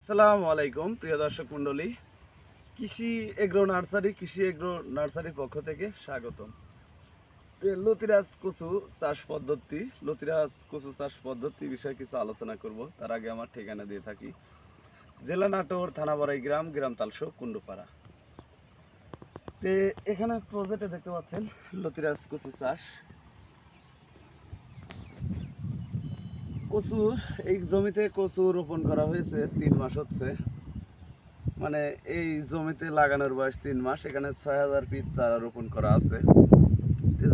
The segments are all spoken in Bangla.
আসসালামু আলাইকুম প্রিয় দর্শক মণ্ডলী, কৃষি এগ্রো নার্সারির পক্ষ থেকে স্বাগতম। লতিরাজ কচু চাষ পদ্ধতি বিষয়ে কিছু আলোচনা করব। তার আগে আমার ঠিকানা দিয়ে থাকি জেলা নাটোর, থানা গ্রাম তালশো, কুন্ডুপাড়া। এখানে প্রজেক্টে দেখতে পাচ্ছেন লতিরাজ কচু চাষ। এই জমিতে কচু রোপণ করা হয়েছে 3 মাস হচ্ছে, মানে এই জমিতে লাগানোর বয়স 3 মাস। এখানে 6000 পিস চারা রোপণ করা আছে।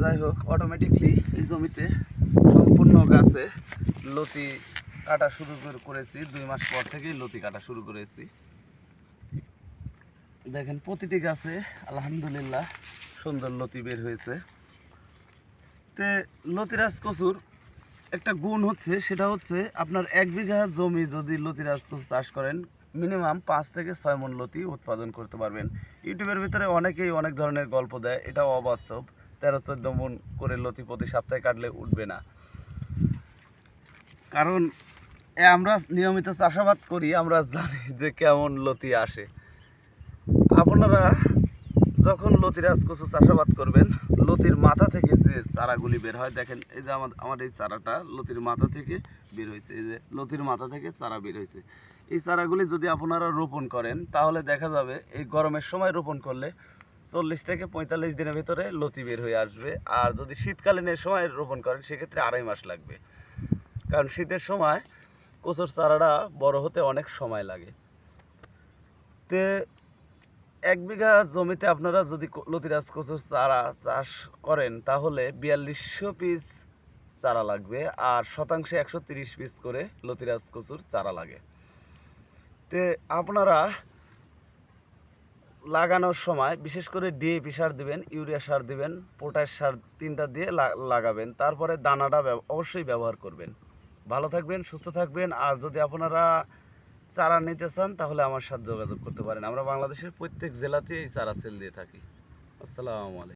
যাই হোক, অটোমেটিকলি এই জমিতে সম্পূর্ণ গাছে লতি কাটা শুরু করেছি। 2 মাস পর থেকেই লতি কাটা শুরু করেছি। দেখেন প্রতিটি গাছে আলহামদুলিল্লাহ সুন্দর লতি বের হয়েছে। লতিরাজ কচুর একটা গুণ হচ্ছে, সেটা হচ্ছে আপনার 1 বিঘা জমি যদি লতিরাজ কচু চাষ করেন, মিনিমাম 5 থেকে 6 মণ লতি উৎপাদন করতে পারবেন। ইউটিউবের ভিতরে অনেকেই অনেক ধরনের গল্প দেয়, এটাও অবাস্তব। 13-14 মণ করে লতি প্রতি সপ্তাহে কাটলে উঠবে না। কারণ আমরা নিয়মিত চাষাবাদ করি, আমরা জানি যে কেমন লতি আসে। আপনারা যখন লতিরাজ কচু চাষাবাদ করবেন, লতির মাথা থেকে যে চারাগুলি বের হয়, দেখেন এই যে আমার এই চারাটা লতির মাথা থেকে বের হয়েছে। এই যে লতির মাথা থেকে চারা বের হয়েছে। এই চারাগুলি যদি আপনারা রোপণ করেন, তাহলে দেখা যাবে এই গরমের সময় রোপণ করলে 40 থেকে 45 দিনের ভিতরে লতি বের হয়ে আসবে। আর যদি শীতকালীনের সময় রোপণ করেন, সেক্ষেত্রে 2.5 মাস লাগবে। কারণ শীতের সময় কচুর চারাটা বড় হতে অনেক সময় লাগে। 1 বিঘা জমিতে আপনারা যদি লতিরাজ কচুর চারা চাষ করেন, তাহলে 4200 পিস চারা লাগবে। আর শতাংশে 130 পিস করে লতিরাজ কচুর চারা লাগে। আপনারা লাগানোর সময় বিশেষ করে ডিএপি সার দিবেন, ইউরিয়া সার দিবেন, পটাশ সার 3টা দিয়ে লাগাবেন। তারপরে দানাটা অবশ্যই ব্যবহার করবেন। ভালো থাকবেন, সুস্থ থাকবেন। আর যদি আপনারা চারা নিতে চান, তাহলে আমার সাথে যোগাযোগ করতে পারেন। আমরা বাংলাদেশের প্রত্যেক জেলাতে এই চারা সেল দিয়ে থাকি। আসসালামু আলাইকুম।